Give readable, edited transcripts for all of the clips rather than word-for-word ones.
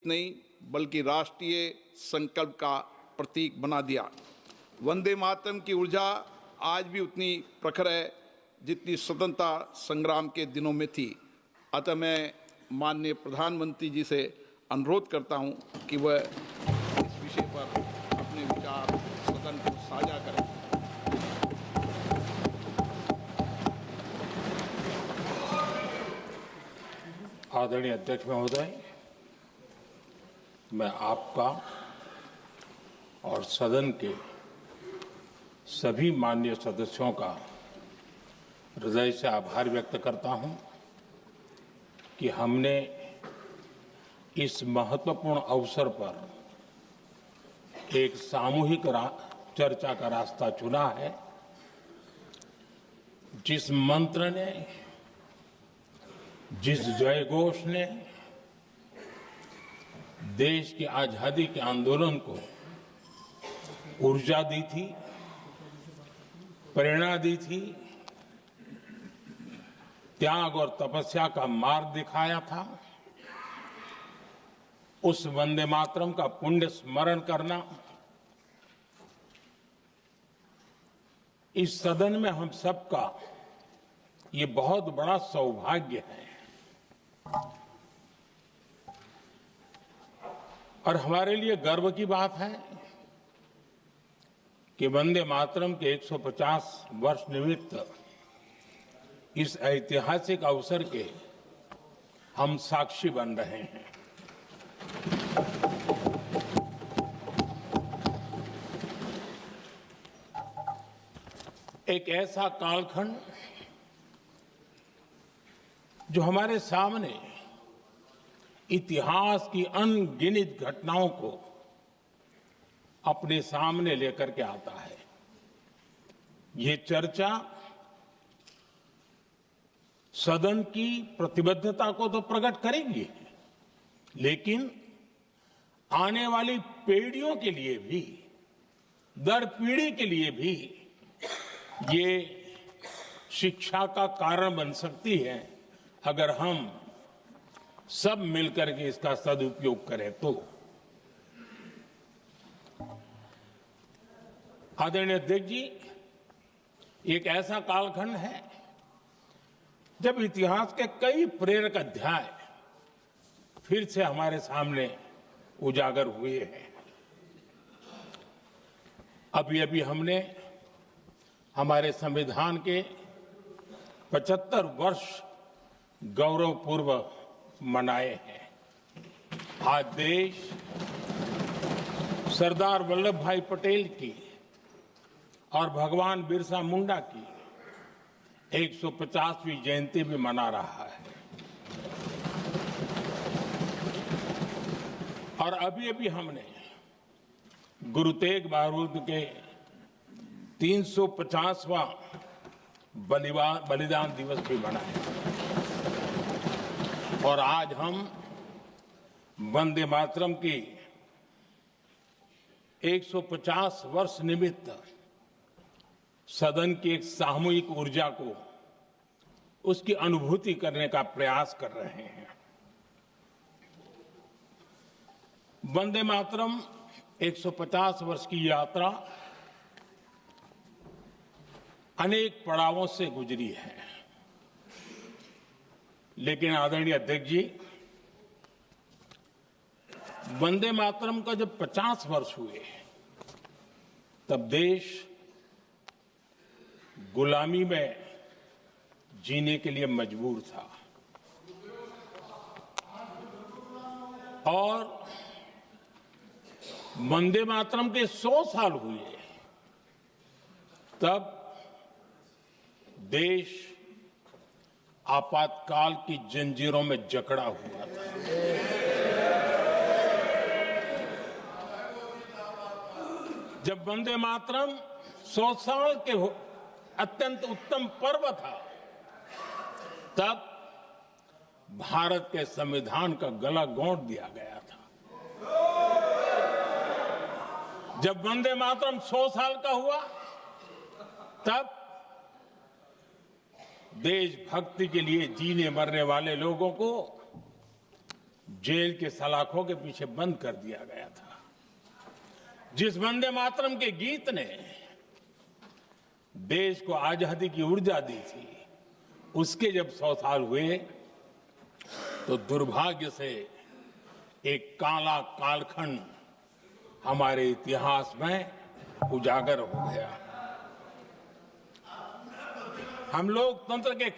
नहीं बल्कि राष्ट्रीय संकल्प का प्रतीक बना दिया। वंदे मातरम की ऊर्जा आज भी उतनी प्रखर है जितनी स्वतंत्रता संग्राम के दिनों में थी। अतः मैं माननीय प्रधानमंत्री जी से अनुरोध करता हूं कि वह इस विषय पर अपने विचार सदन को साझा करें। आदरणीय अध्यक्ष महोदय, मैं आपका और सदन के सभी माननीय सदस्यों का हृदय से आभार व्यक्त करता हूं कि हमने इस महत्वपूर्ण अवसर पर एक सामूहिक चर्चा का रास्ता चुना है, जिस मंत्र ने, जिस जयघोष ने देश की आजादी के आंदोलन को ऊर्जा दी थी, प्रेरणा दी थी, त्याग और तपस्या का मार्ग दिखाया था, उस वंदे मातरम का पुण्य स्मरण करना इस सदन में हम सबका ये बहुत बड़ा सौभाग्य है और हमारे लिए गर्व की बात है कि वंदे मातरम के 150 वर्ष निमित्त इस ऐतिहासिक अवसर के हम साक्षी बन रहे हैं। एक ऐसा कालखंड जो हमारे सामने इतिहास की अनगिनत घटनाओं को अपने सामने लेकर के आता है। ये चर्चा सदन की प्रतिबद्धता को तो प्रकट करेगी, लेकिन आने वाली पीढ़ियों के लिए भी, दर पीढ़ी के लिए भी ये शिक्षा का कारण बन सकती है अगर हम सब मिलकर के इसका सदुपयोग करें तो। आदरणीय अध्यक्ष जी, एक ऐसा कालखंड है जब इतिहास के कई प्रेरक अध्याय फिर से हमारे सामने उजागर हुए हैं। अभी अभी हमने हमारे संविधान के 75 वर्ष गौरवपूर्व मनाए हैं। आज देश सरदार वल्लभ भाई पटेल की और भगवान बिरसा मुंडा की 150वीं जयंती भी मना रहा है और अभी अभी हमने गुरु तेग बहादुर के 350वां बलिदान दिवस भी मनाया और आज हम वंदे मातरम की 150 वर्ष निमित्त सदन की एक सामूहिक ऊर्जा को, उसकी अनुभूति करने का प्रयास कर रहे हैं। वंदे मातरम 150 वर्ष की यात्रा अनेक पड़ावों से गुजरी है, लेकिन आदरणीय अध्यक्ष जी, वंदे मातरम का जब 50 वर्ष हुए तब देश गुलामी में जीने के लिए मजबूर था और वंदे मातरम के 100 साल हुए तब देश आपातकाल की जंजीरों में जकड़ा हुआ था। जब वंदे मातरम 100 साल के अत्यंत उत्तम पर्व था, तब भारत के संविधान का गला घोंट दिया गया था। जब वंदे मातरम 100 साल का हुआ, तब देशभक्ति के लिए जीने मरने वाले लोगों को जेल के सलाखों के पीछे बंद कर दिया गया था। जिस वंदे मातरम के गीत ने देश को आजादी की ऊर्जा दी थी, उसके जब 100 साल हुए तो दुर्भाग्य से एक काला कालखंड हमारे इतिहास में उजागर हो गया। हम लोकतंत्र के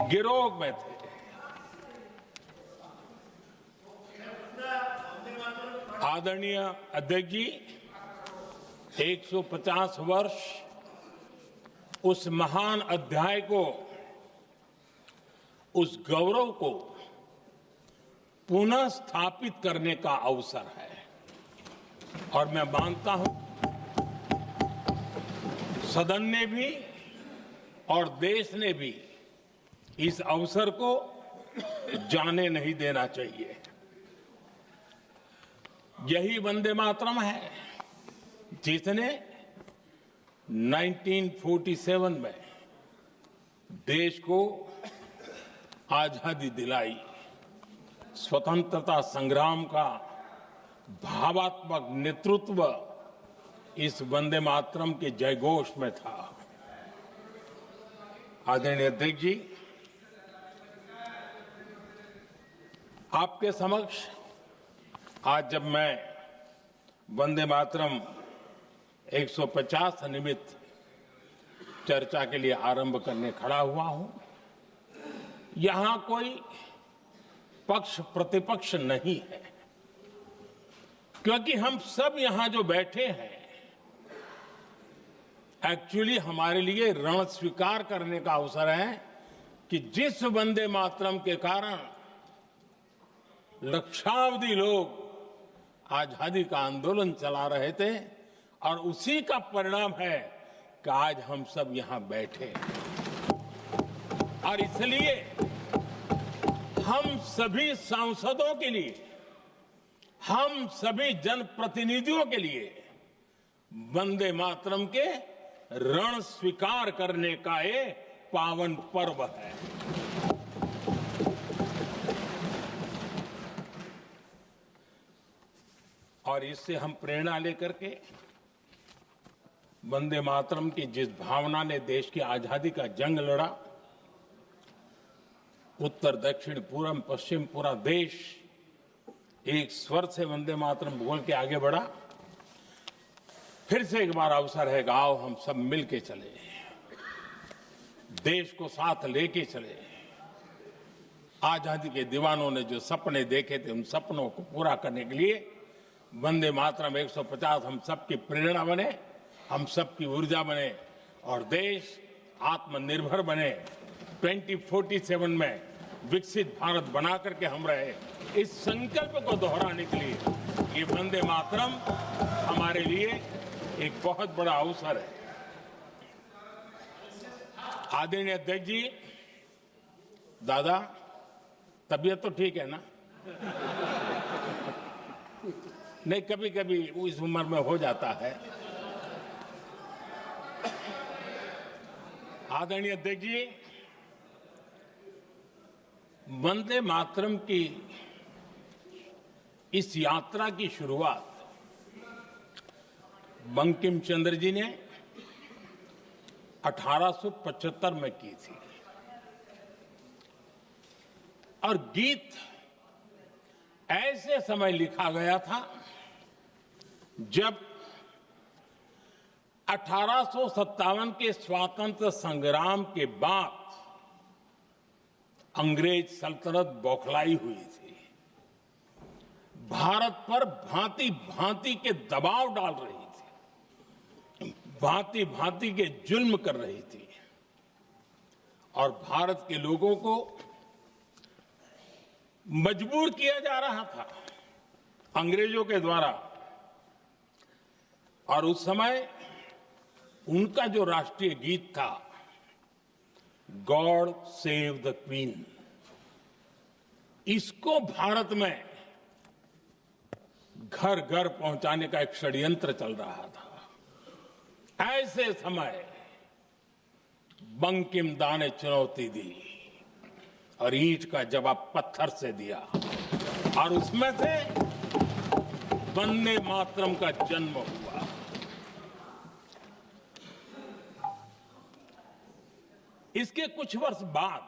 गिरोह में थे। आदरणीय अध्यक्ष जी, 150 वर्ष उस महान अध्याय को, उस गौरव को पुनः स्थापित करने का अवसर है और मैं मानता हूं सदन ने भी और देश ने भी इस अवसर को जाने नहीं देना चाहिए। यही वंदे मातरम है जिसने 1947 में देश को आजादी दिलाई। स्वतंत्रता संग्राम का भावात्मक नेतृत्व इस वंदे मातरम के जयघोष में था। आदरणीय अध्यक्ष जी, आपके समक्ष आज जब मैं वंदे मातरम 150 निमित्त चर्चा के लिए आरंभ करने खड़ा हुआ हूं, यहां कोई पक्ष प्रतिपक्ष नहीं है, क्योंकि हम सब यहां जो बैठे हैं एक्चुअली हमारे लिए रण स्वीकार करने का अवसर है कि जिस वंदे मातरम के कारण लक्षावधि लोग आजादी का आंदोलन चला रहे थे और उसी का परिणाम है कि आज हम सब यहां बैठे हैं। और इसलिए हम सभी सांसदों के लिए, हम सभी जनप्रतिनिधियों के लिए वंदे मातरम के रण स्वीकार करने का ये पावन पर्व है। और इससे हम प्रेरणा लेकर के वंदे मातरम की जिस भावना ने देश की आजादी का जंग लड़ा, उत्तर दक्षिण पूर्व पश्चिम पूरा देश एक स्वर से वंदे मातरम बोल के आगे बढ़ा। फिर से एक बार अवसर है कि आओ हम सब मिल के चले, देश को साथ लेके चले। आजादी के दीवानों ने जो सपने देखे थे, उन सपनों को पूरा करने के लिए वंदे मातरम 150 हम सबकी प्रेरणा बने, हम सबकी ऊर्जा बने और देश आत्मनिर्भर बने। 2047 में विकसित भारत बना करके हम रहे, इस संकल्प को दोहराने के लिए ये वंदे मातरम हमारे लिए एक बहुत बड़ा अवसर है। आदरणीय अध्यक्ष जी, दादा तबीयत तो ठीक है ना? नहीं, कभी कभी इस उम्र में हो जाता है। आदरणीय अध्यक्ष जी, वंदे मातरम की इस यात्रा की शुरुआत बंकिम चंद्र जी ने 1875 में की थी और गीत ऐसे समय लिखा गया था जब 1857 के स्वातंत्र संग्राम के बाद अंग्रेज सल्तनत बौखलाई हुई थी, भारत पर भांति भांति के दबाव डाल रही थी, भांति भांति के जुल्म कर रही थी और भारत के लोगों को मजबूर किया जा रहा था अंग्रेजों के द्वारा। और उस समय उनका जो राष्ट्रीय गीत था, गॉड सेव द क्वीन, इसको भारत में घर घर पहुंचाने का एक षड्यंत्र चल रहा था। ऐसे समय बंकिम दा ने चुनौती दी और ईंट का जवाब पत्थर से दिया और उसमें से वंदे मातरम का जन्म हुआ। इसके कुछ वर्ष बाद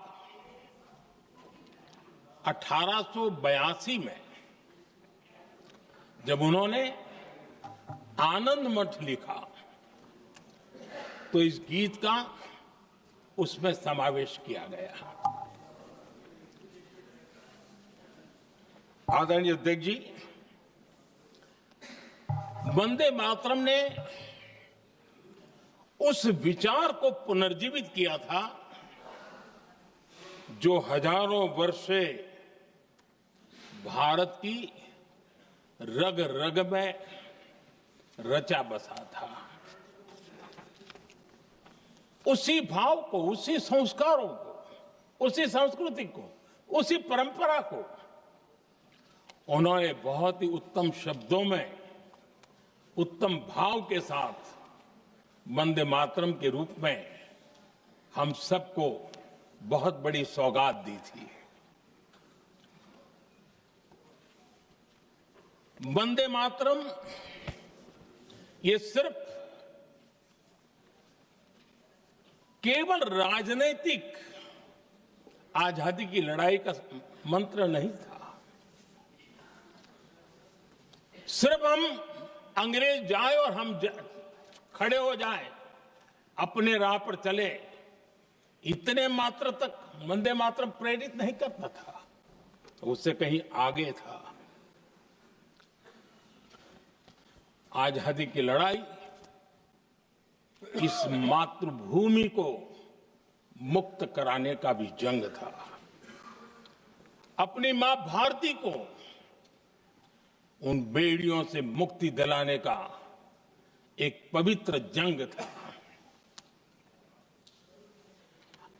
1882 में जब उन्होंने आनंद मठ लिखा तो इस गीत का उसमें समावेश किया गया। आदरणीय अध्यक्ष जी, वंदे मातरम ने उस विचार को पुनर्जीवित किया था जो हजारों वर्ष से भारत की रग रग में रचा बसा था। उसी भाव को, उसी संस्कारों को, उसी संस्कृति को, उसी परंपरा को उन्होंने बहुत ही उत्तम शब्दों में, उत्तम भाव के साथ वंदे मातरम के रूप में हम सबको बहुत बड़ी सौगात दी थी। वंदे मातरम ये सिर्फ केवल राजनीतिक आजादी की लड़ाई का मंत्र नहीं था। सिर्फ हम अंग्रेज जाए और हम खड़े हो जाए, अपने राह पर चले, इतने मात्र तक वंदे मातरम प्रेरित नहीं करता था, उससे कहीं आगे था। आजादी की लड़ाई इस मातृभूमि को मुक्त कराने का भी जंग था। अपनी मां भारती को उन बेड़ियों से मुक्ति दिलाने का एक पवित्र जंग था।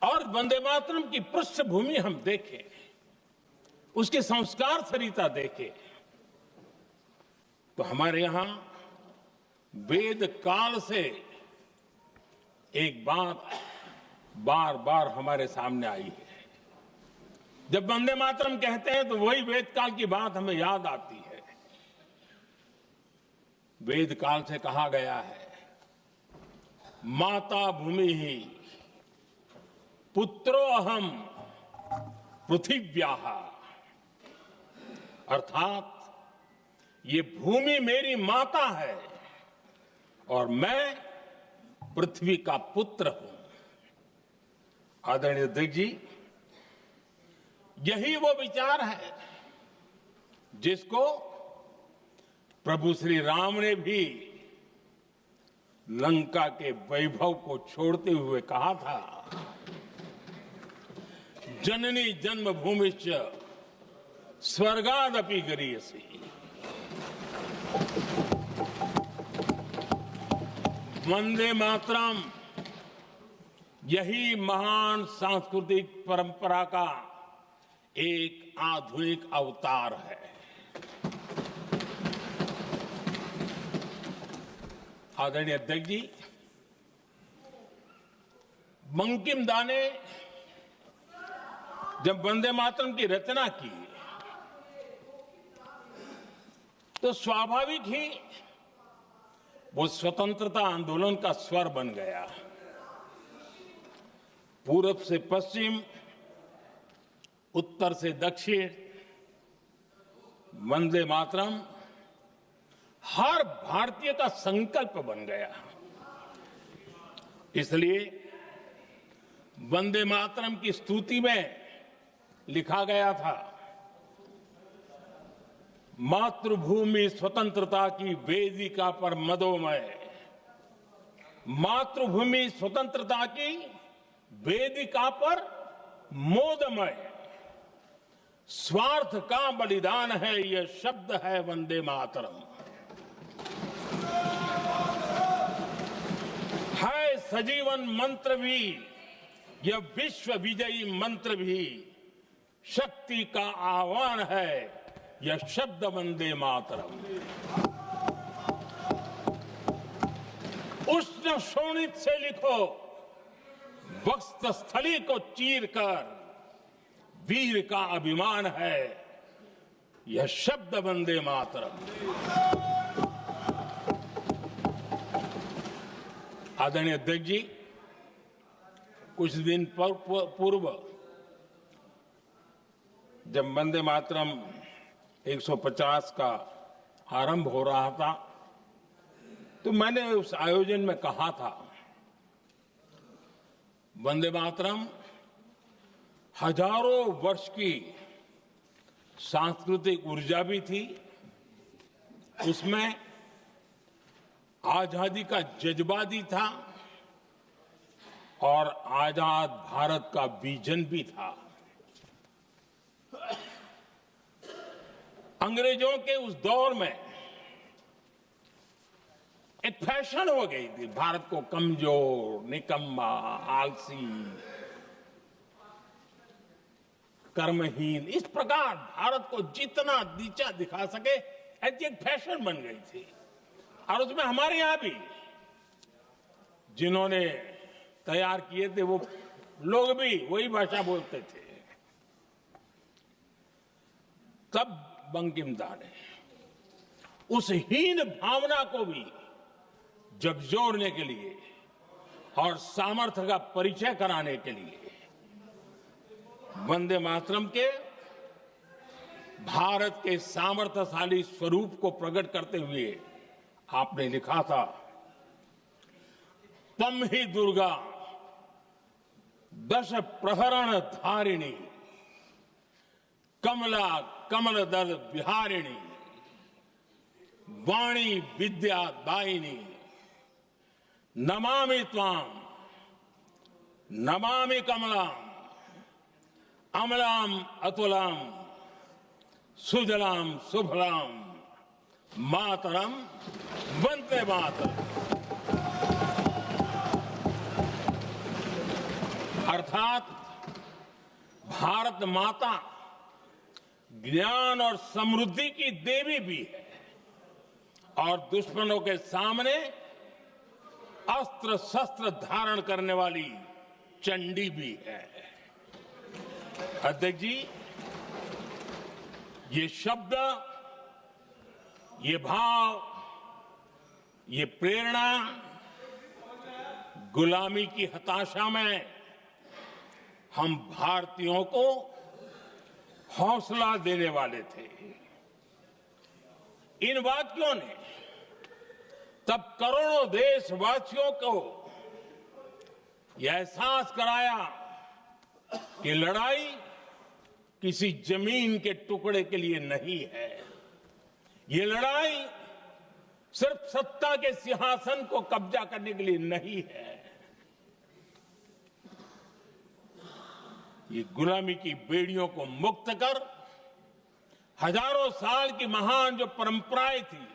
और वंदे मातरम की पृष्ठभूमि हम देखें, उसके संस्कार सरिता देखें, तो हमारे यहां वेद काल से एक बात बार बार हमारे सामने आई है। जब वंदे मातरम कहते हैं तो वही वेद काल की बात हमें याद आती है। वेद काल से कहा गया है, माता भूमि ही पुत्रो अहम पृथिव्याः, अर्थात ये भूमि मेरी माता है और मैं पृथ्वी का पुत्र हूं। आदरणीय अध्यक्ष जी, यही वो विचार है जिसको प्रभु श्री राम ने भी लंका के वैभव को छोड़ते हुए कहा था, जननी जन्मभूमिश्च स्वर्गादपि गरीयसी। वंदे मातरम यही महान सांस्कृतिक परंपरा का एक आधुनिक अवतार है। आदरणीय अध्यक्ष जी, बंकिम दा ने जब वंदे मातरम की रचना की तो स्वाभाविक ही वो स्वतंत्रता आंदोलन का स्वर बन गया। पूरब से पश्चिम, उत्तर से दक्षिण, वंदे मातरम हर भारतीय का संकल्प बन गया। इसलिए वंदे मातरम की स्तुति में लिखा गया था, मातृभूमि स्वतंत्रता की वेदिका पर मदोमय, मातृभूमि स्वतंत्रता की वेदिका पर मोदमय, स्वार्थ का बलिदान है यह शब्द है वंदे मातरम। है सजीवन मंत्र भी, यह विश्व विजयी मंत्र भी, शक्ति का आह्वान है यह शब्द वंदे मातरम। उष्ण शोणित से लिखो, वक्ष स्थली को चीर कर वीर का अभिमान है यह शब्द वंदे मातरम। आदरणीय अध्यक्ष जी, कुछ दिन पूर्व जब वंदे मातरम 150 का आरंभ हो रहा था तो मैंने उस आयोजन में कहा था, वंदे मातरम हजारों वर्ष की सांस्कृतिक ऊर्जा भी थी, उसमें आजादी का जज्बा भी था और आजाद भारत का विजन भी था। अंग्रेजों के उस दौर में एक फैशन हो गई थी भारत को कमजोर, निकम्मा, आलसी, कर्महीन, इस प्रकार भारत को जितना नीचा दिखा सके ऐसी एक फैशन बन गई थी। और उसमें हमारे यहां भी जिन्होंने तैयार किए थे वो लोग भी वही भाषा बोलते थे। तब बंकिम दा ने उस हीन भावना को भी झकझोरने के लिए और सामर्थ्य का परिचय कराने के लिए वंदे मातरम के भारत के सामर्थ्यशाली स्वरूप को प्रकट करते हुए आपने लिखा था, तम ही दुर्गा दश प्रहरण धारिणी, कमला कमल दल विहारिणी, वाणी विद्या दायिनी, नमामि त्वाम नमामि कमलाम, अमलाम अतुलाम, सुजलाम सुफलाम, मातरम वंदे मातरम। अर्थात भारत माता ज्ञान और समृद्धि की देवी भी है और दुश्मनों के सामने अस्त्र शस्त्र धारण करने वाली चंडी भी है। अध्यक्ष जी, ये शब्द, ये भाव, ये प्रेरणा गुलामी की हताशा में हम भारतीयों को हौसला देने वाले थे। इन वाक्यों ने तब करोड़ों देशवासियों को यह एहसास कराया कि लड़ाई किसी जमीन के टुकड़े के लिए नहीं है, ये लड़ाई सिर्फ सत्ता के सिंहासन को कब्जा करने के लिए नहीं है, ये गुलामी की बेड़ियों को मुक्त कर हजारों साल की महान जो परंपराएं थी,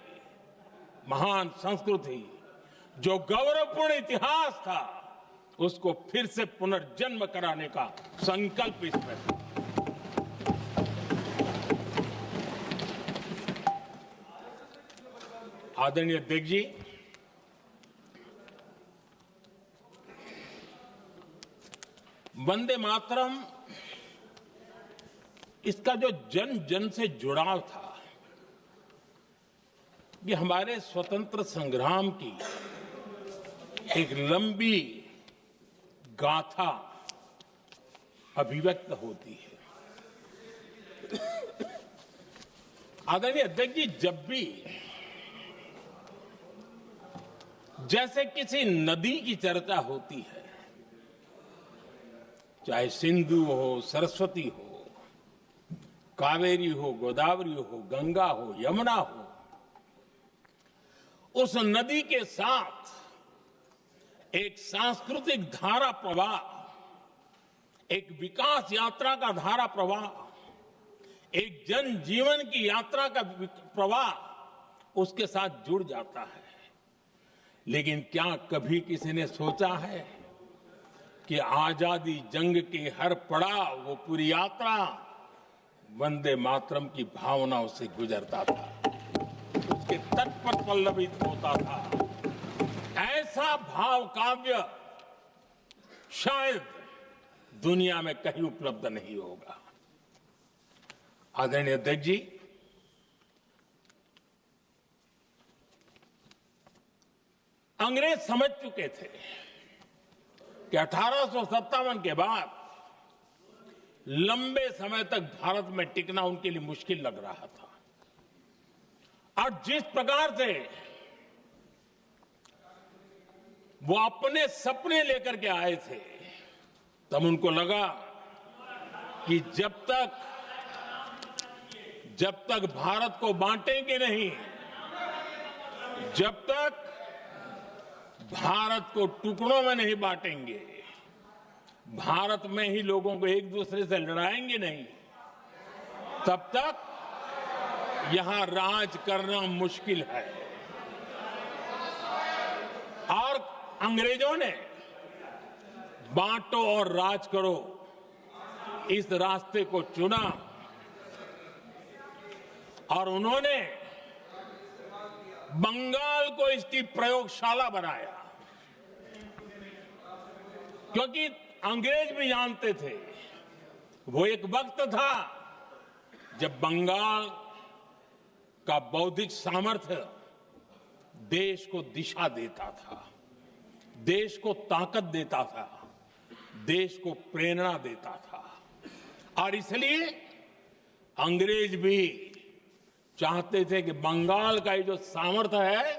महान संस्कृति, जो गौरवपूर्ण इतिहास था, उसको फिर से पुनर्जन्म कराने का संकल्प इसमें था। आदरणीय अध्यक्ष जी, वंदे मातरम, इसका जो जन जन से जुड़ाव था, ये हमारे स्वतंत्र संग्राम की एक लंबी गाथा अभिव्यक्त होती है। आदरणीय अध्यक्ष जी, जब भी जैसे किसी नदी की चर्चा होती है, चाहे सिंधु हो, सरस्वती हो, कावेरी हो, गोदावरी हो, गंगा हो, यमुना हो, उस नदी के साथ एक सांस्कृतिक धारा प्रवाह, एक विकास यात्रा का धारा प्रवाह, एक जन जीवन की यात्रा का प्रवाह उसके साथ जुड़ जाता है। लेकिन क्या कभी किसी ने सोचा है कि आजादी जंग के हर पड़ाव, वो पूरी यात्रा वंदे मातरम की भावनाओं से गुजरता था, उसके तट पर पल्लवित होता था। ऐसा भाव काव्य शायद दुनिया में कहीं उपलब्ध नहीं होगा। आदरणीय अध्यक्ष जी, अंग्रेज समझ चुके थे कि 1857 के बाद लंबे समय तक भारत में टिकना उनके लिए मुश्किल लग रहा था। और जिस प्रकार से वो अपने सपने लेकर के आए थे, तब उनको लगा कि जब तक भारत को बांटेंगे नहीं, जब तक भारत को टुकड़ों में नहीं बांटेंगे, भारत में ही लोगों को एक दूसरे से लड़ाएंगे नहीं, तब तक यहां राज करना मुश्किल है। और अंग्रेजों ने बांटो और राज करो इस रास्ते को चुना और उन्होंने बंगाल को इसकी प्रयोगशाला बनाया, क्योंकि अंग्रेज भी जानते थे वो एक वक्त था जब बंगाल का बौद्धिक सामर्थ्य देश को दिशा देता था, देश को ताकत देता था, देश को प्रेरणा देता था। और इसलिए अंग्रेज भी चाहते थे कि बंगाल का ये जो सामर्थ्य है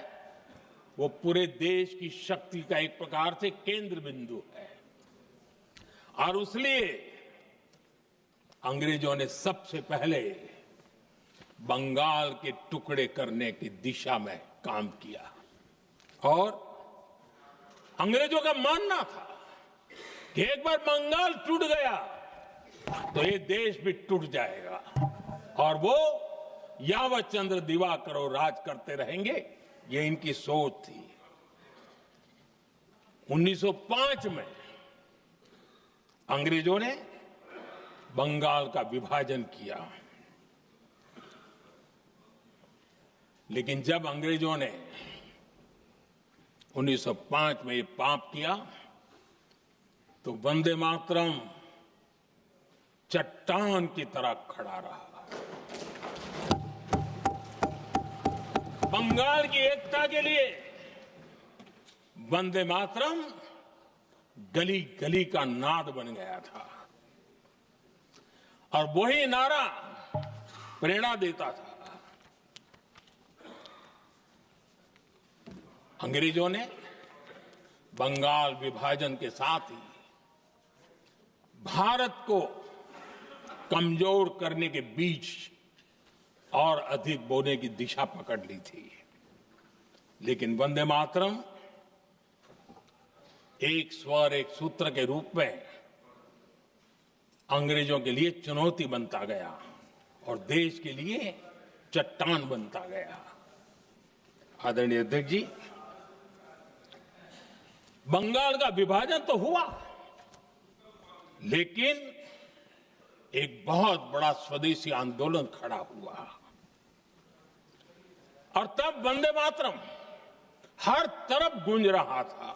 वो पूरे देश की शक्ति का एक प्रकार से केंद्र बिंदु है। और इसलिए अंग्रेजों ने सबसे पहले बंगाल के टुकड़े करने की दिशा में काम किया। और अंग्रेजों का मानना था कि एक बार बंगाल टूट गया तो ये देश भी टूट जाएगा, और वो यावत चंद्र दिवाकरो राज करते रहेंगे, ये इनकी सोच थी। 1905 में अंग्रेजों ने बंगाल का विभाजन किया, लेकिन जब अंग्रेजों ने 1905 में ये पाप किया तो वंदे मातरम चट्टान की तरह खड़ा रहा। बंगाल की एकता के लिए वंदे मातरम गली गली का नाद बन गया था, और वही नारा प्रेरणा देता था। अंग्रेजों ने बंगाल विभाजन के साथ ही भारत को कमजोर करने के बीच और अधिक बोने की दिशा पकड़ ली थी। लेकिन वंदे मातरम एक स्वर एक सूत्र के रूप में अंग्रेजों के लिए चुनौती बनता गया और देश के लिए चट्टान बनता गया। आदरणीय अध्यक्ष जी, बंगाल का विभाजन तो हुआ, लेकिन एक बहुत बड़ा स्वदेशी आंदोलन खड़ा हुआ, और तब वंदे मातरम हर तरफ गूंज रहा था।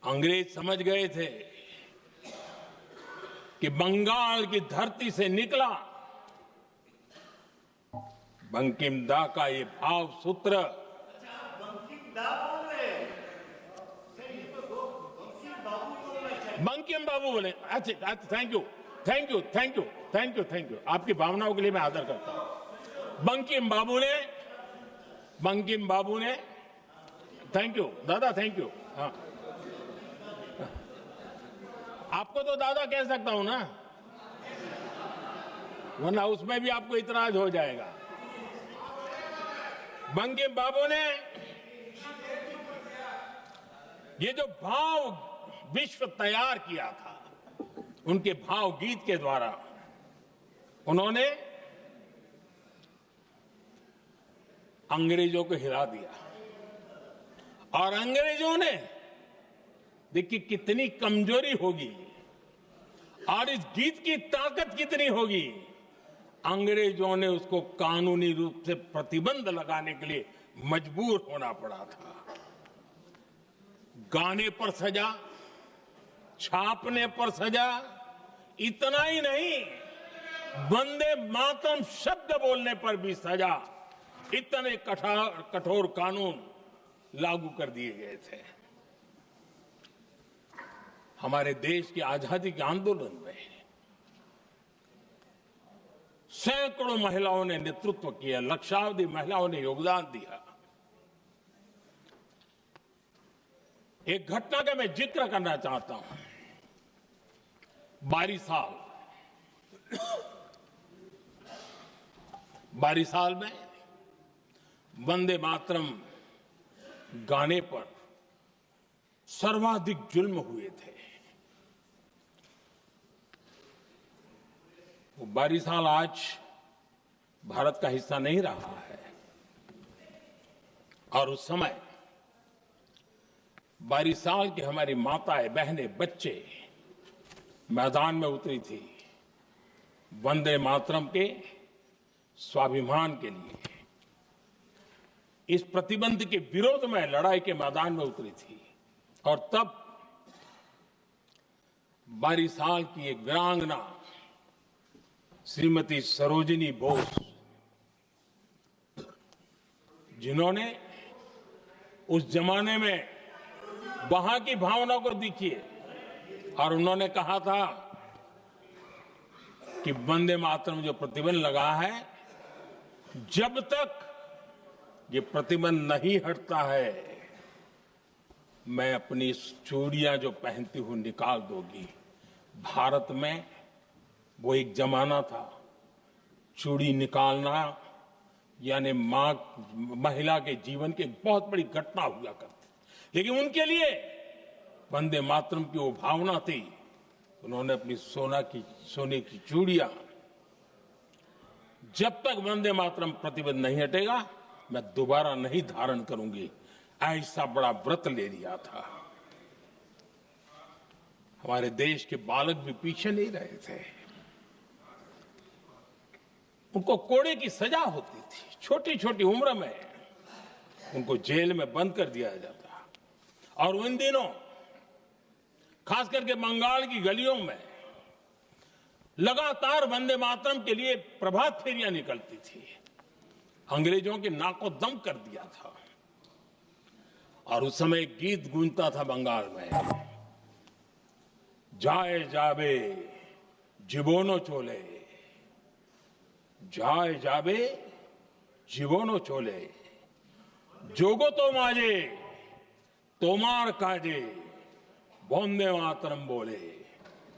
अंग्रेज समझ गए थे कि बंगाल की धरती से निकला बंकिम दा का ये भाव सूत्र बंकिम बाबू बोले। अच्छा, थैंक यू। आपकी भावनाओं के लिए मैं आदर करता हूं। बंकिम बाबू ने थैंक यू दादा, थैंक यू। हाँ, आपको तो दादा कह सकता हूं ना, वरना उसमें भी आपको इतराज हो जाएगा। बंकिम बाबू ने ये जो भाव विश्व तैयार किया था, उनके भाव गीत के द्वारा उन्होंने अंग्रेजों को हिला दिया, और अंग्रेजों ने देखिए कितनी कमजोरी होगी और इस गीत की ताकत कितनी होगी। अंग्रेजों ने उसको कानूनी रूप से प्रतिबंध लगाने के लिए मजबूर होना पड़ा था। गाने पर सजा, छापने पर सजा, इतना ही नहीं, वंदे मातरम शब्द बोलने पर भी सजा, इतने कठोर कानून लागू कर दिए गए थे। हमारे देश की आजादी के आंदोलन में सैकड़ों महिलाओं ने नेतृत्व किया, लक्षावधि महिलाओं ने योगदान दिया। एक घटना का मैं जिक्र करना चाहता हूं। 22 साल में वंदे मातरम गाने पर सर्वाधिक जुल्म हुए थे। वो 22 साल आज भारत का हिस्सा नहीं रहा है, और उस समय 22 साल की हमारी माताएं, बहनें, बच्चे मैदान में उतरी थी वंदे मातरम के स्वाभिमान के लिए। इस प्रतिबंध के विरोध में लड़ाई के मैदान में उतरी थी। और तब 22 साल की एक वीरांगना श्रीमती सरोजिनी बोस, जिन्होंने उस जमाने में वहां की भावना को देखिए, और उन्होंने कहा था कि वंदे मातरम जो प्रतिबंध लगा है, जब तक ये प्रतिबंध नहीं हटता है, मैं अपनी चूड़ियां जो पहनती हूं निकाल दोगी। भारत में वो एक जमाना था, चूड़ी निकालना यानी महिला के जीवन की बहुत बड़ी घटना हुआ करती। लेकिन उनके लिए वंदे मातरम की वो भावना थी, उन्होंने अपनी सोने की चूड़ियां, जब तक वंदे मातरम प्रतिबंध नहीं हटेगा मैं दोबारा नहीं धारण करूंगी, ऐसा बड़ा व्रत ले लिया था। हमारे देश के बालक भी पीछे नहीं रहे थे। उनको कोड़े की सजा होती थी, छोटी छोटी उम्र में उनको जेल में बंद कर दिया जाता। और उन दिनों खास करके बंगाल की गलियों में लगातार वंदे मातरम के लिए प्रभात फेरियां निकलती थी। अंग्रेजों के नाको दम कर दिया था। और उस समय एक गीत गूंजता था बंगाल में, जाए जाबे जीवनो चोले, जाए जाबे जीवनो चोले, जोगो तो माजे तोमार काजे, वंदे मातरम बोले।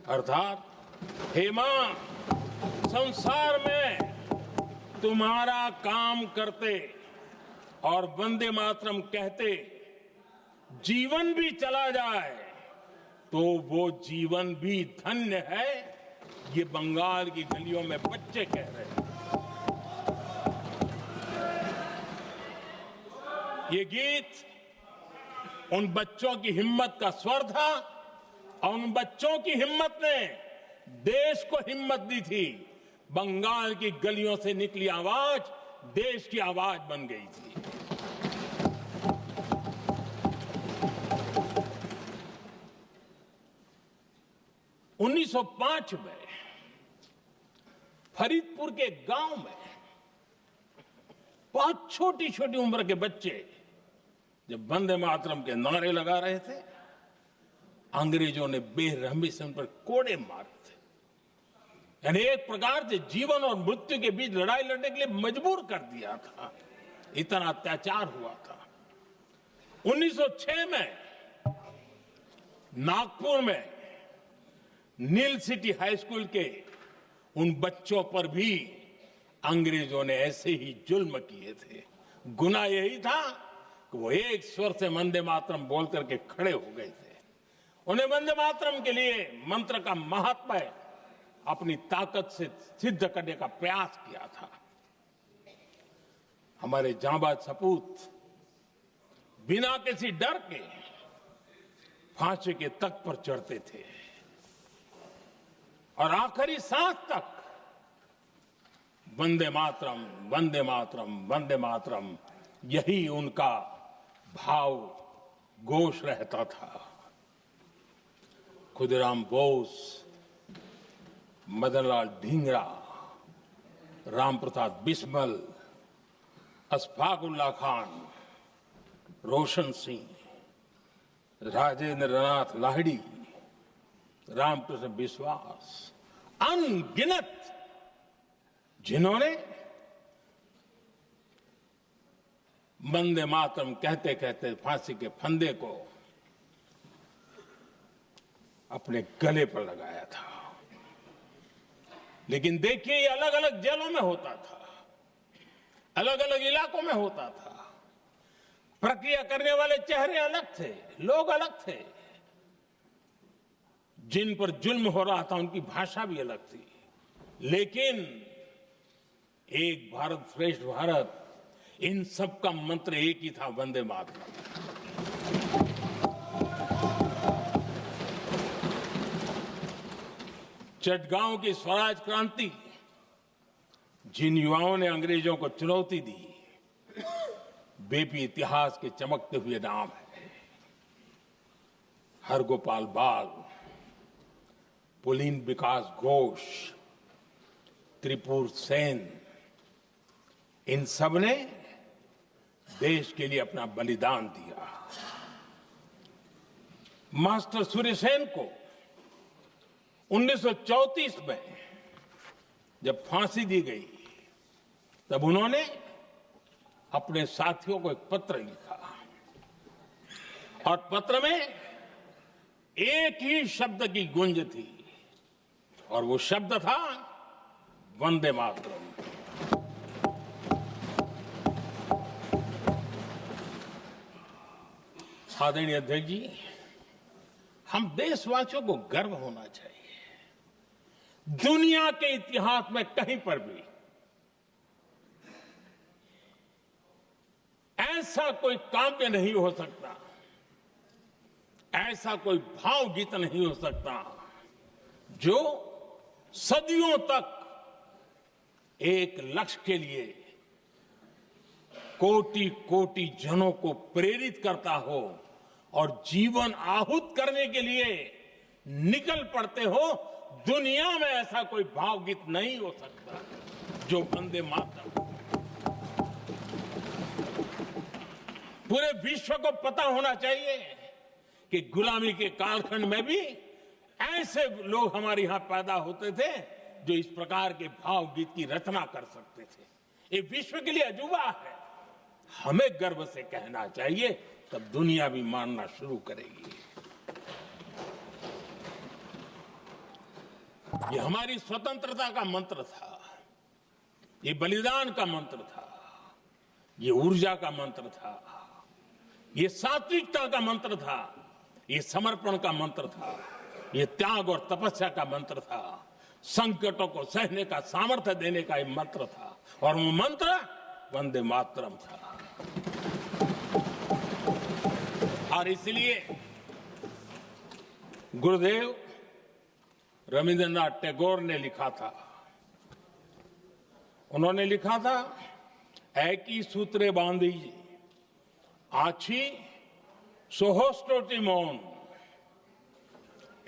अर्थात हे मां, संसार में तुम्हारा काम करते और वंदे मातरम कहते जीवन भी चला जाए तो वो जीवन भी धन्य है। ये बंगाल की गलियों में बच्चे कह रहे हैं। ये गीत उन बच्चों की हिम्मत का स्वर था, और उन बच्चों की हिम्मत ने देश को हिम्मत दी थी। बंगाल की गलियों से निकली आवाज देश की आवाज बन गई थी। उन्नीस 1905 में फरीदपुर के गांव में बहुत छोटी छोटी उम्र के बच्चे जब वंदे मातरम के नारे लगा रहे थे, अंग्रेजों ने बेरहमी से उन पर कोड़े मारे थे। यानी एक प्रकार से जीवन और मृत्यु के बीच लड़ाई लड़ने के लिए मजबूर कर दिया था। इतना अत्याचार हुआ था। 1906 में नागपुर में नील सिटी हाई स्कूल के उन बच्चों पर भी अंग्रेजों ने ऐसे ही जुल्म किए थे। गुनाह यही था कि वो एक स्वर से वंदे मातरम बोल करके खड़े हो गए थे। उन्हें वंदे मातरम के लिए मंत्र का महात्म्य अपनी ताकत से सिद्ध करने का प्रयास किया था। हमारे जांबाज सपूत बिना किसी डर के फांसी के तख्त पर चढ़ते थे और आखिरी सांस तक वंदे मातरम, वंदे मातरम, वंदे मातरम, यही उनका भाव घोष रहता था। खुदीराम बोस, मदनलाल ढींगरा, राम प्रसाद बिस्मल, अशफाक उल्ला खान, रोशन सिंह, राजेंद्र नाथ लाहिड़ी, रामकृष्ण विश्वास, अनगिनत जिन्होंने वंदे मातरम कहते कहते फांसी के फंदे को अपने गले पर लगाया था। लेकिन देखिए, ये अलग अलग जेलों में होता था, अलग अलग इलाकों में होता था। प्रक्रिया करने वाले चेहरे अलग थे, लोग अलग थे, जिन पर जुल्म हो रहा था उनकी भाषा भी अलग थी। लेकिन एक भारत श्रेष्ठ भारत, इन सब का मंत्र एक ही था, वंदे मातरम। चटगांव की स्वराज क्रांति, जिन युवाओं ने अंग्रेजों को चुनौती दी, वे भी इतिहास के चमकते हुए नाम है। हरगोपाल बाल, पुलिन विकास घोष, त्रिपुर सेन, इन सब ने देश के लिए अपना बलिदान दिया। मास्टर सूर्यसेन को 1934 में जब फांसी दी गई, तब उन्होंने अपने साथियों को एक पत्र लिखा और पत्र में एक ही शब्द की गूंज थी और वो शब्द था वंदे मातरम। आदरणीय अध्यक्ष जी, हम देशवासियों को गर्व होना चाहिए। दुनिया के इतिहास में कहीं पर भी ऐसा कोई काव्य नहीं हो सकता, ऐसा कोई भावगीत नहीं हो सकता जो सदियों तक एक लक्ष्य के लिए कोटि कोटि जनों को प्रेरित करता हो और जीवन आहूत करने के लिए निकल पड़ते हो। दुनिया में ऐसा कोई भावगीत नहीं हो सकता जो वंदे मातरम। पूरे विश्व को पता होना चाहिए कि गुलामी के कालखंड में भी ऐसे लोग हमारे यहां पैदा होते थे जो इस प्रकार के भावगीत की रचना कर सकते थे। ये विश्व के लिए अजूबा है, हमें गर्व से कहना चाहिए, तब दुनिया भी मानना शुरू करेगी। ये हमारी स्वतंत्रता का मंत्र था, ये बलिदान का मंत्र था, ये ऊर्जा का मंत्र था, ये सात्विकता का मंत्र था, ये समर्पण का मंत्र था, ये त्याग और तपस्या का मंत्र था, संकटों को सहने का सामर्थ्य देने का ये मंत्र था, और वो मंत्र वंदे मातरम था। और इसलिए गुरुदेव रविंद्रनाथ टैगोर ने लिखा था, उन्होंने लिखा था, एकी सूत्रे बांधी आछी सोहस्टोटी मौन,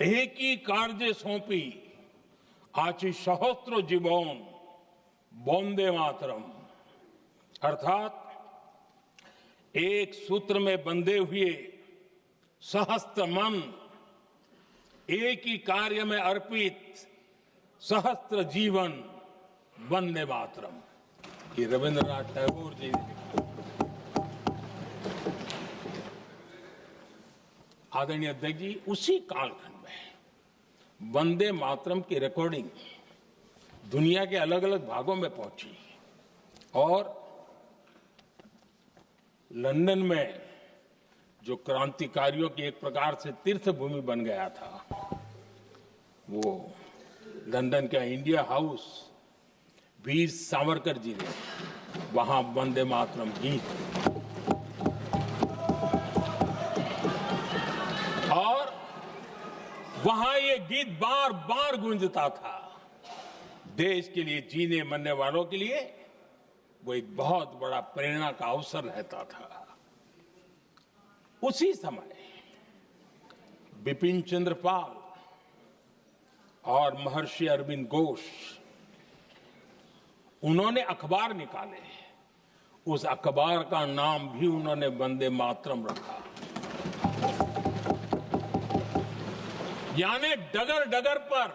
एक ही कार्य सौंपी आछी सहस्त्रो जीवन, वंदे मातरम। अर्थात एक सूत्र में बंधे हुए सहस्त्र मन, एक ही कार्य में अर्पित सहस्त्र जीवन, वंदे मातरम। ये रविंद्रनाथ टैगोर जी ने। आदरणीय अध्यक्ष जी, उसी कालखंड में वंदे मातरम की रिकॉर्डिंग दुनिया के अलग अलग भागों में पहुंची और लंदन में जो क्रांतिकारियों की एक प्रकार से तीर्थ भूमि बन गया था, वो लंदन का इंडिया हाउस, वीर सावरकर जी ने वहां वंदे मातरम गीत, और वहां ये गीत बार बार गूंजता था। देश के लिए जीने मरने वालों के लिए वो एक बहुत बड़ा प्रेरणा का अवसर रहता था। उसी समय बिपिन चंद्र पाल और महर्षि अरविंद घोष उन्होंने अखबार निकाले, उस अखबार का नाम भी उन्होंने वंदे मातरम रखा। यानी डगर डगर पर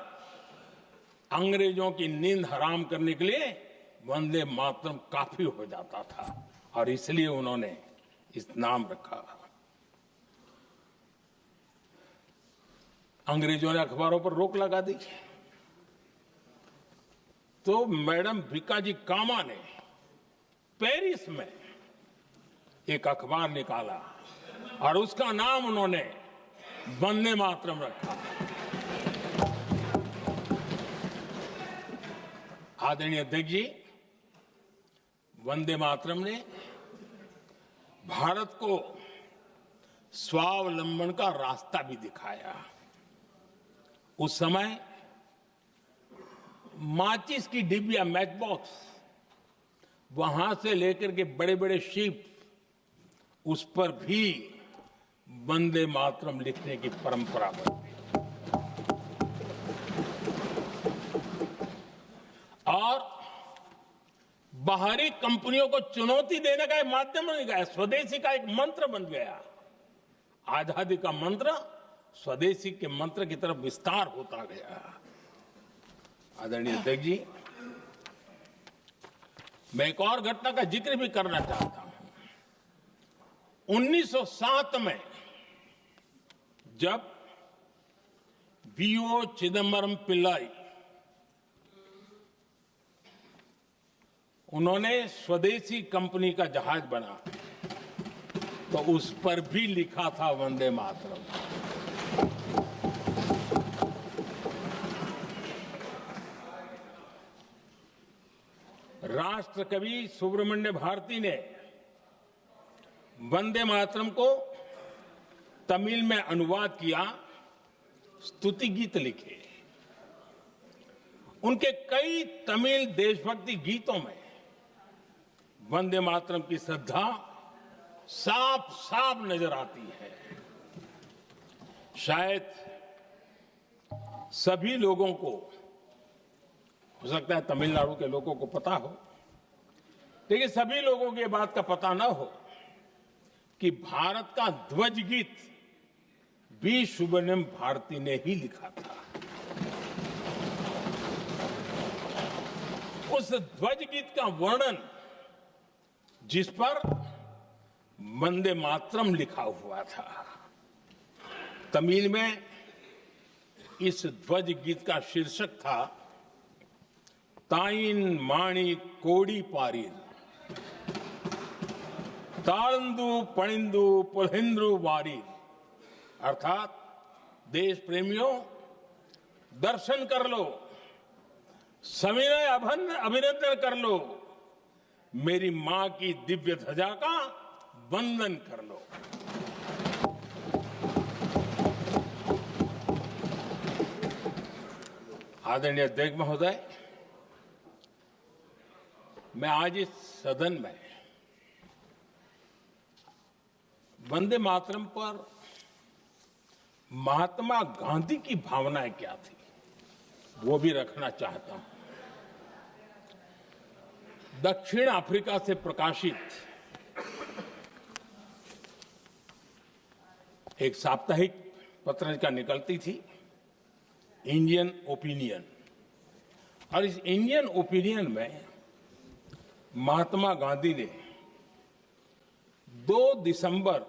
अंग्रेजों की नींद हराम करने के लिए वंदे मातरम काफी हो जाता था और इसलिए उन्होंने इस नाम रखा। अंग्रेजों ने अखबारों पर रोक लगा दी तो मैडम भीकाजी कामा ने पेरिस में एक अखबार निकाला और उसका नाम उन्होंने वंदे मातरम रखा। आदरणीय अध्यक्ष जी, वंदे मातरम ने भारत को स्वावलंबन का रास्ता भी दिखाया। उस समय माचिस की डिबिया, मैच बॉक्स, वहां से लेकर के बड़े बड़े शिप, उस पर भी वंदे मातरम लिखने की परंपरा बनी और बाहरी कंपनियों को चुनौती देने का एक माध्यम बन गया, स्वदेशी का एक मंत्र बन गया। आजादी का मंत्र स्वदेशी के मंत्र की तरफ विस्तार होता गया। आदरणीय अध्यक्ष जी, मैं एक और घटना का जिक्र भी करना चाहता हूं। 1907 में जब वीओ चिदम्बरम पिल्लाई उन्होंने स्वदेशी कंपनी का जहाज बना तो उस पर भी लिखा था वंदे मातरम। राष्ट्र कवि सुब्रमण्य भारती ने वंदे मातरम को तमिल में अनुवाद किया, स्तुति गीत लिखे। उनके कई तमिल देशभक्ति गीतों में वंदे मातरम की श्रद्धा साफ साफ नजर आती है। शायद सभी लोगों को, हो सकता है तमिलनाडु के लोगों को पता हो, लेकिन सभी लोगों को ये बात का पता ना हो कि भारत का ध्वज गीत भी सुब्रमण्यम भारती ने ही लिखा था। उस ध्वज गीत का वर्णन जिस पर वंदे मातरम लिखा हुआ था, तमिल में इस ध्वज गीत का शीर्षक था ताइन माणी कोडी पारीर, तालंदु पणिंदु पुलहिंद्रु वारीर। अर्थात देश प्रेमियों, दर्शन कर लो, सविनय अभिनंदन कर लो, मेरी मां की दिव्य ध्वजा का वंदन कर लो। आदरणीय अध्यक्ष महोदय, मैं आज इस सदन में वंदे मातरम पर महात्मा गांधी की भावनाएं क्या थी वो भी रखना चाहता हूं। दक्षिण अफ्रीका से प्रकाशित एक साप्ताहिक पत्रिका निकलती थी, इंडियन ओपिनियन, और इस इंडियन ओपिनियन में महात्मा गांधी ने 2 दिसंबर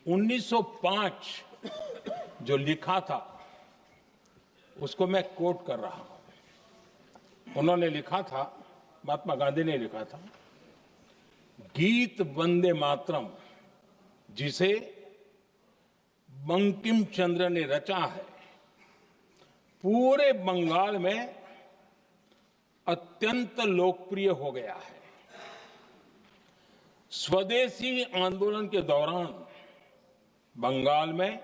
1905 जो लिखा था उसको मैं कोट कर रहा हूं। उन्होंने लिखा था, महात्मा गांधी ने लिखा था, गीत वंदे मातरम जिसे बंकिम चंद्र ने रचा है, पूरे बंगाल में अत्यंत लोकप्रिय हो गया है। स्वदेशी आंदोलन के दौरान बंगाल में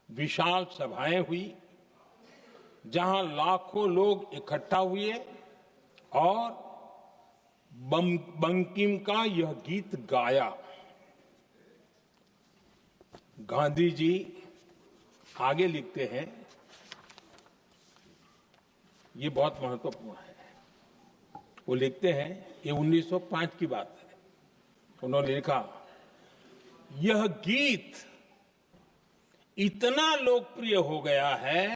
विशाल सभाएं हुई जहां लाखों लोग इकट्ठा हुए और बंकिम का यह गीत गाया। गांधी जी आगे लिखते हैं, ये बहुत महत्वपूर्ण है, वो लिखते हैं, ये 1905 की बात है, उन्होंने लिखा, यह गीत इतना लोकप्रिय हो गया है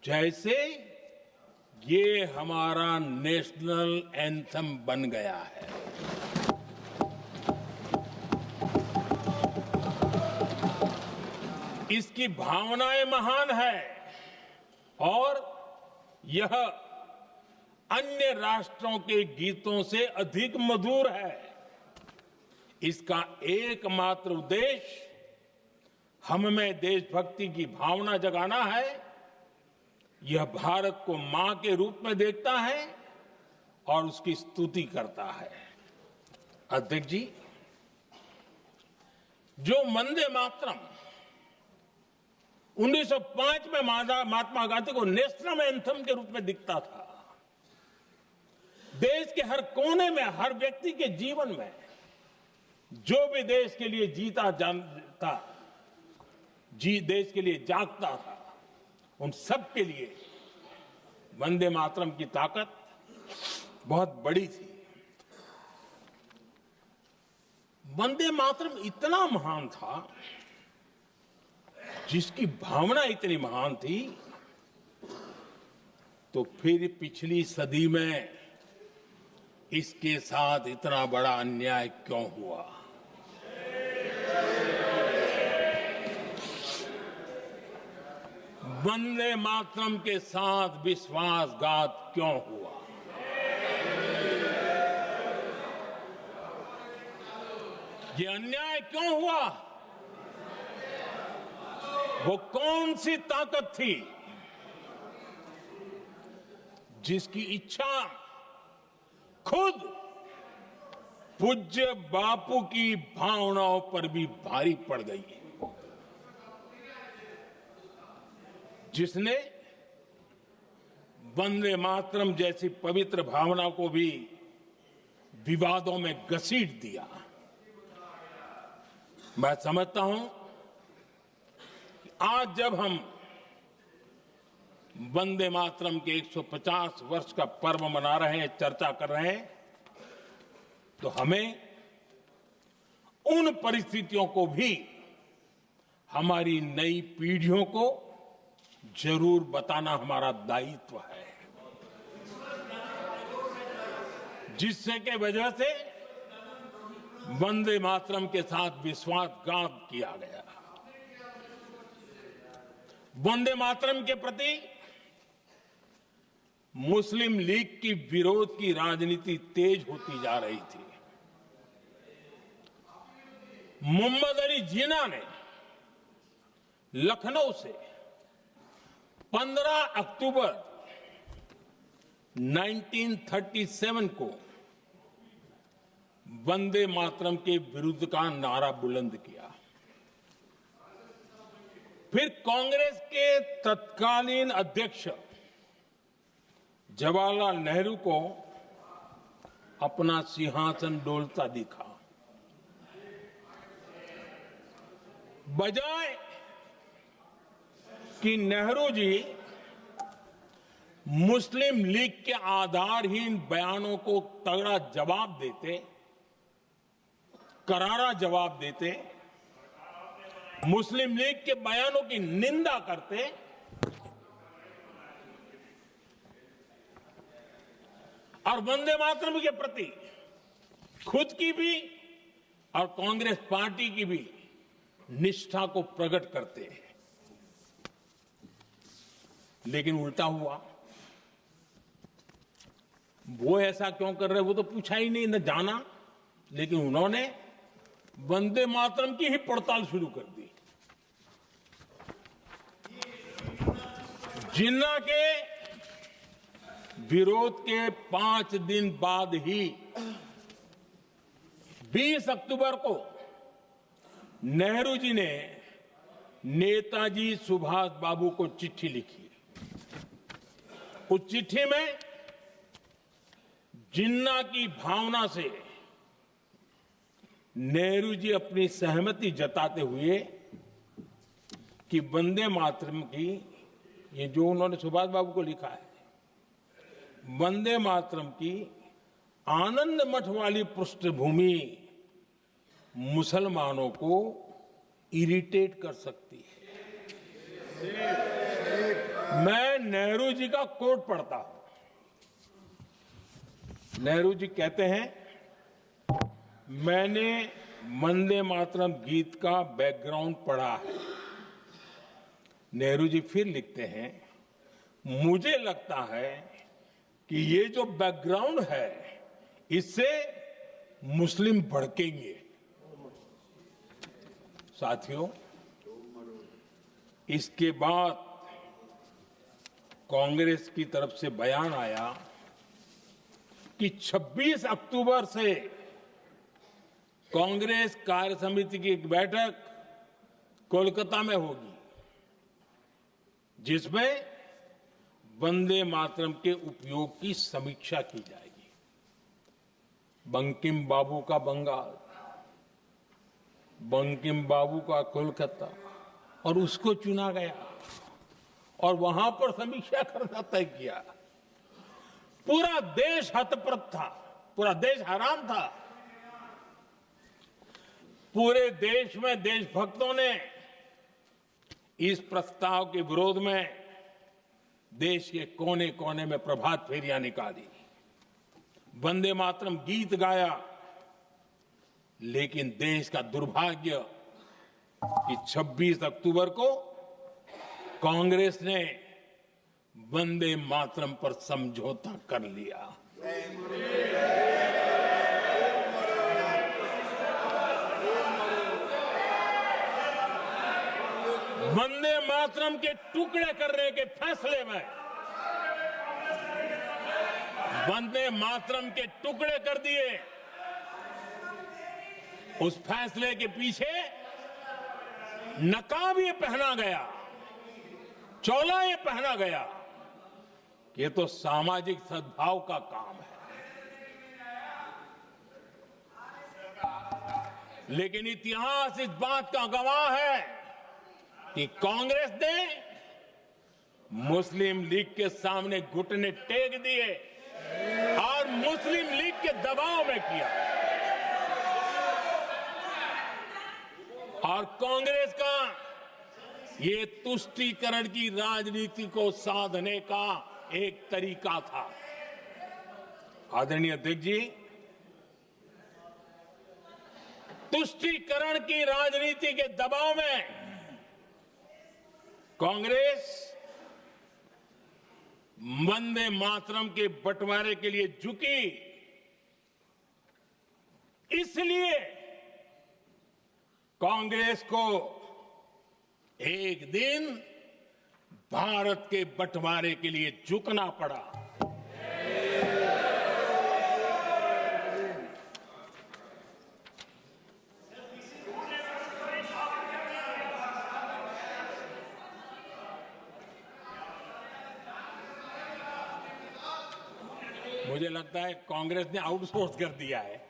जैसे ये हमारा नेशनल एंथम बन गया है। इसकी भावनाएं महान है और यह अन्य राष्ट्रों के गीतों से अधिक मधुर है। इसका एकमात्र उद्देश्य हम में देशभक्ति की भावना जगाना है। यह भारत को मां के रूप में देखता है और उसकी स्तुति करता है। अध्यक्ष जी, जो वंदे मातरम 1905 में महात्मा गांधी को नेशनल एंथम के रूप में दिखता था, देश के हर कोने में, हर व्यक्ति के जीवन में जो भी देश के लिए जीता जानता, देश के लिए जागता था, उन सब के लिए वंदे मातरम की ताकत बहुत बड़ी थी। वंदे मातरम इतना महान था, जिसकी भावना इतनी महान थी, तो फिर पिछली सदी में इसके साथ इतना बड़ा अन्याय क्यों हुआ? वंदे मातरम के साथ विश्वासघात क्यों हुआ? ये अन्याय क्यों हुआ? वो कौन सी ताकत थी जिसकी इच्छा खुद पूज्य बापू की भावनाओं पर भी भारी पड़ गई, जिसने वंदे मातरम जैसी पवित्र भावना को भी विवादों में घसीट दिया? मैं समझता हूं कि आज जब हम वंदे मातरम के 150 वर्ष का पर्व मना रहे हैं, चर्चा कर रहे हैं, तो हमें उन परिस्थितियों को भी हमारी नई पीढ़ियों को जरूर बताना हमारा दायित्व है, जिससे के वजह से वंदे मातरम के साथ विश्वासघात किया गया। वंदे मातरम के प्रति मुस्लिम लीग की विरोध की राजनीति तेज होती जा रही थी। मोहम्मद अली जिन्ना ने लखनऊ से 15 अक्टूबर 1937 को वंदे मातरम के विरुद्ध का नारा बुलंद किया। फिर कांग्रेस के तत्कालीन अध्यक्ष जवाहरलाल नेहरू को अपना सिंहासन डोलता दिखा। बजाय कि नेहरू जी मुस्लिम लीग के आधारहीन बयानों को तगड़ा जवाब देते, करारा जवाब देते, मुस्लिम लीग के बयानों की निंदा करते, और वंदे मातरम के प्रति खुद की भी और कांग्रेस पार्टी की भी निष्ठा को प्रकट करते हैं, लेकिन उल्टा हुआ। वो ऐसा क्यों कर रहे, वो तो पूछा ही नहीं, न जाना, लेकिन उन्होंने वंदे मातरम की ही पड़ताल शुरू कर दी। जिन्ना के विरोध के 5 दिन बाद ही 20 अक्टूबर को नेहरू जी ने नेताजी सुभाष बाबू को चिट्ठी लिखी। उस चिट्ठी में जिन्ना की भावना से नेहरू जी अपनी सहमति जताते हुए कि वंदे मातरम की, ये जो उन्होंने सुभाष बाबू को लिखा है, वंदे मातरम की आनंद मठ वाली पृष्ठभूमि मुसलमानों को इरिटेट कर सकती है। मैं नेहरू जी का कोट पढ़ता हूं। नेहरू जी कहते हैं, मैंने वंदे मातरम गीत का बैकग्राउंड पढ़ा है। नेहरू जी फिर लिखते हैं, मुझे लगता है कि ये जो बैकग्राउंड है इससे मुस्लिम भड़केंगे। साथियों, इसके बाद कांग्रेस की तरफ से बयान आया कि 26 अक्टूबर से कांग्रेस कार्य समिति की एक बैठक कोलकाता में होगी, जिसमें वंदे मातरम के उपयोग की समीक्षा की जाएगी। बंकिम बाबू का बंगाल, बंकिम बाबू का कोलकाता, और उसको चुना गया और वहां पर समीक्षा करना तय किया। पूरा देश हतप्रभ था, पूरा देश हैरान था। पूरे देश में देशभक्तों ने इस प्रस्ताव के विरोध में देश के कोने कोने में प्रभात फेरियां निकाली, वंदे मातरम गीत गाया। लेकिन देश का दुर्भाग्य कि 26 अक्टूबर को कांग्रेस ने वंदे मातरम पर समझौता कर लिया। वंदे मातरम के टुकड़े करने के फैसले में, वंदे मातरम के टुकड़े कर दिए। उस फैसले के पीछे नकाब ये पहना गया, चोला ये पहना गया कि ये तो सामाजिक सद्भाव का काम है। लेकिन इतिहास इस बात का गवाह है कि कांग्रेस ने मुस्लिम लीग के सामने घुटने टेक दिए और मुस्लिम लीग के दबाव में किया। और कांग्रेस का ये तुष्टीकरण की राजनीति को साधने का एक तरीका था। आदरणीय अध्यक्ष जी, तुष्टीकरण की राजनीति के दबाव में कांग्रेस वंदे मातरम के बंटवारे के लिए झुकी। इसलिए कांग्रेस को एक दिन भारत के बंटवारे के लिए झुकना पड़ा। मुझे लगता है कांग्रेस ने आउटसोर्स कर दिया है।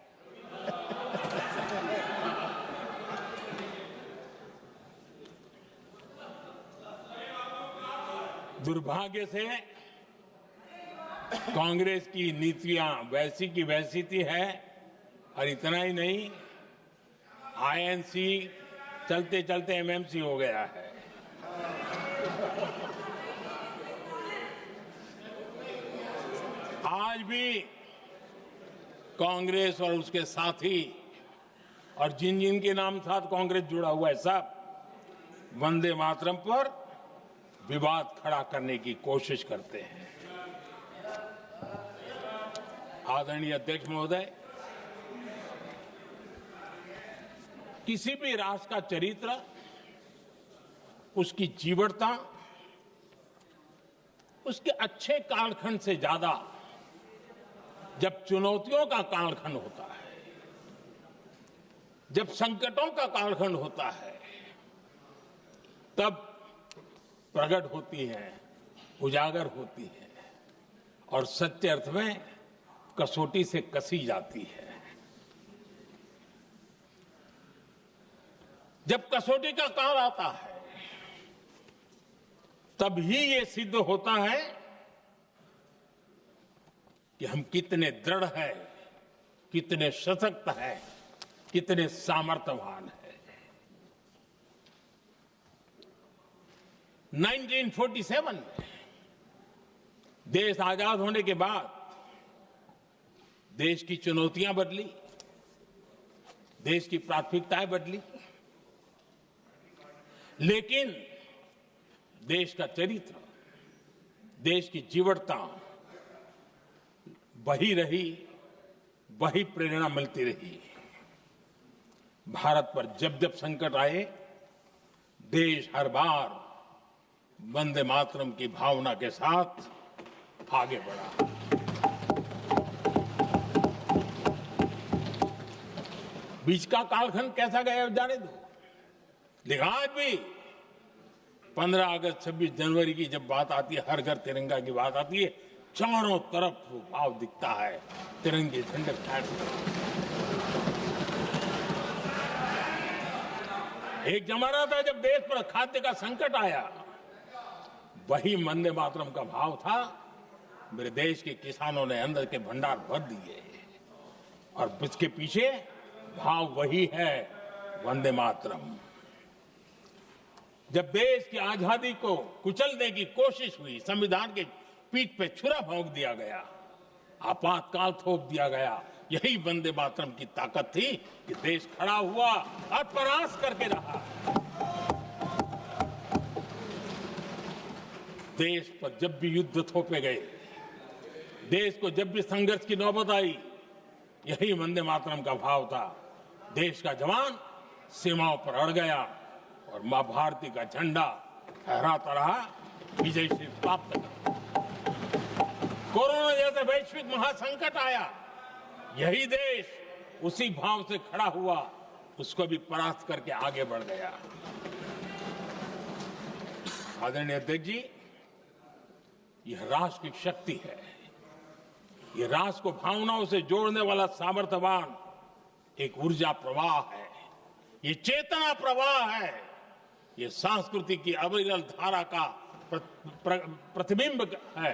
दुर्भाग्य से कांग्रेस की नीतियां वैसी की वैसी थी है, और इतना ही नहीं, आईएनसी चलते चलते एमएमसी हो गया है। आज भी कांग्रेस और उसके साथी और जिन जिन के नाम साथ कांग्रेस जुड़ा हुआ है, सब वंदे मातरम पर विवाद खड़ा करने की कोशिश करते हैं। आदरणीय अध्यक्ष महोदय, किसी भी राष्ट्र का चरित्र, उसकी जीवटता, उसके अच्छे कालखंड से ज्यादा जब चुनौतियों का कालखंड होता है, जब संकटों का कालखंड होता है, तब प्रकट होती है, उजागर होती है और सच्चे अर्थ में कसौटी से कसी जाती है। जब कसौटी का काल आता है, तब ही ये सिद्ध होता है कि हम कितने दृढ़ हैं, कितने सशक्त हैं, कितने सामर्थ्यवान हैं। 1947 में देश आजाद होने के बाद देश की चुनौतियां बदली, देश की प्राथमिकताएं बदली, लेकिन देश का चरित्र, देश की जीवटता वही रही, वही प्रेरणा मिलती रही। भारत पर जब जब संकट आए, देश हर बार वंदे मातरम की भावना के साथ आगे बढ़ा। बीच का कालखंड कैसा गया जाने दो, लेकिन आज भी 15 अगस्त 26 जनवरी की जब बात आती है, हर घर तिरंगा की बात आती है, चारों तरफ वो भाव दिखता है, तिरंगे झंडे फहराते। एक जमाना था जब देश पर खाद्य का संकट आया, वही वंदे मातरम का भाव था। मेरे देश के किसानों ने अंदर के भंडार भर दिए और इसके पीछे भाव वही है, वंदे मातरम। जब देश की आजादी को कुचलने की कोशिश हुई, संविधान के पीठ पे छुरा भोंक दिया गया, आपातकाल थोप दिया गया, यही वंदे मातरम की ताकत थी कि देश खड़ा हुआ और परास्त करके रहा। देश पर जब भी युद्ध थोपे गए, देश को जब भी संघर्ष की नौबत आई, यही वंदे मातरम का भाव था। देश का जवान सीमाओं पर अड़ गया और मां भारती का झंडा फहराता रहा, विजय श्री प्राप्त कर। कोरोना जैसे वैश्विक महासंकट आया, यही देश उसी भाव से खड़ा हुआ, उसको भी परास्त करके आगे बढ़ गया। आदरणीय अध्यक्ष जी, यह राष्ट्र की शक्ति है, यह राष्ट्र को भावनाओं से जोड़ने वाला सामर्थ्यवान एक ऊर्जा प्रवाह है, ये चेतना प्रवाह है, ये संस्कृति की अविरल धारा का प्रतिबिंब है,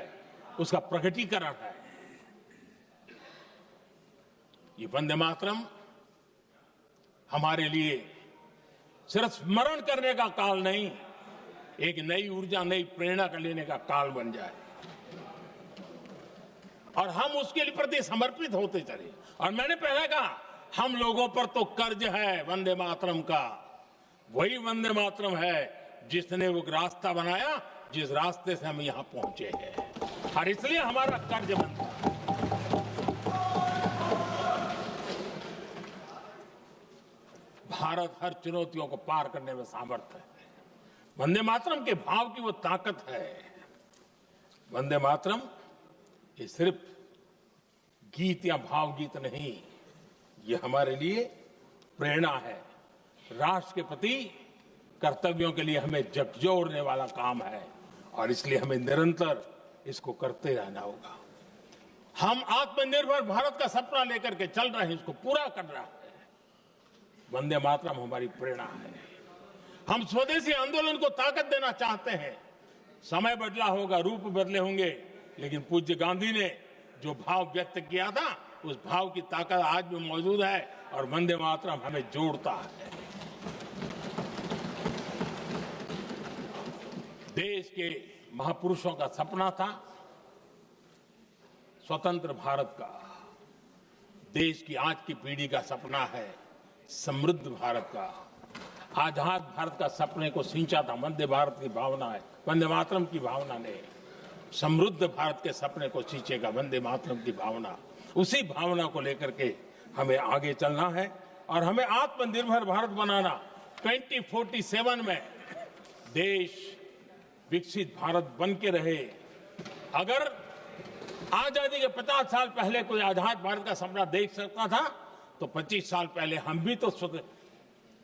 उसका प्रकटीकरण है। ये वंदे मातरम हमारे लिए सिर्फ स्मरण करने का काल नहीं, एक नई ऊर्जा, नई प्रेरणा का लेने का काल बन जाए और हम उसके प्रति समर्पित होते चले। और मैंने पहले कहा, हम लोगों पर तो कर्ज है वंदे मातरम का। वही वंदे मातरम है जिसने वो रास्ता बनाया, जिस रास्ते से हम यहां पहुंचे हैं, और इसलिए हमारा कर्ज बनता है। भारत हर चुनौतियों को पार करने में सामर्थ्य है। वंदे मातरम के भाव की वो ताकत है। वंदे मातरम ये सिर्फ गीत या भावगीत नहीं, ये हमारे लिए प्रेरणा है। राष्ट्र के प्रति कर्तव्यों के लिए हमें झकझोरने वाला काम है और इसलिए हमें निरंतर इसको करते रहना होगा। हम आत्मनिर्भर भारत का सपना लेकर के चल रहे हैं, इसको पूरा कर रहे हैं। वंदे मातरम हमारी प्रेरणा है। हम स्वदेशी आंदोलन को ताकत देना चाहते हैं। समय बदला होगा, रूप बदले होंगे, लेकिन पूज्य गांधी ने जो भाव व्यक्त किया था, उस भाव की ताकत आज भी मौजूद है और वंदे मातरम हमें जोड़ता है। देश के महापुरुषों का सपना था स्वतंत्र भारत का। देश की आज की पीढ़ी का सपना है समृद्ध भारत का। आजाद भारत का सपने को सिंचा था वंदे भारत की भावना है, वंदे मातरम की भावना ने। समृद्ध भारत के सपने को सिंचेगा वंदे मातरम की भावना। उसी भावना को लेकर के हमें आगे चलना है और हमें आत्मनिर्भर भारत बनाना। 2047 में देश विकसित भारत बन के रहे। अगर आजादी के 50 साल पहले कोई आजाद भारत का सपना देख सकता था, तो 25 साल पहले हम भी तो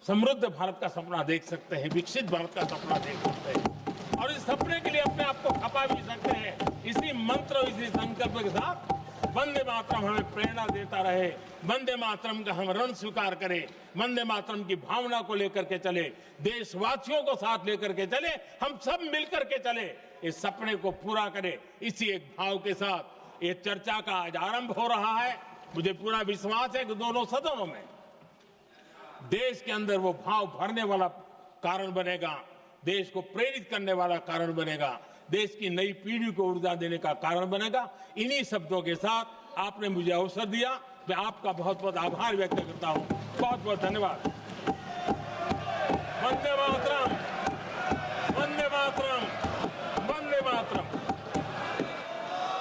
समृद्ध भारत का सपना देख सकते हैं, विकसित भारत का सपना देख सकते हैं और इस सपने के लिए अपने आप को खपा भी सकते हैं। इसी मंत्र, इसी संकल्प के साथ वंदे मातरम हमें प्रेरणा देता रहे। वंदे मातरम का हम ऋण स्वीकार करें, वंदे मातरम की भावना को लेकर के चले, देशवासियों को साथ लेकर के चले, हम सब मिलकर के चले, इस सपने को पूरा करें। इसी एक भाव के साथ ये चर्चा का आज आरंभ हो रहा है। मुझे पूरा विश्वास है कि दोनों सदनों में देश के अंदर वो भाव भरने वाला कारण बनेगा, देश को प्रेरित करने वाला कारण बनेगा, देश की नई पीढ़ी को ऊर्जा देने का कारण बनेगा। इन्हीं शब्दों के साथ आपने मुझे अवसर दिया, मैं आपका बहुत बहुत आभार व्यक्त करता हूं। बहुत बहुत धन्यवाद।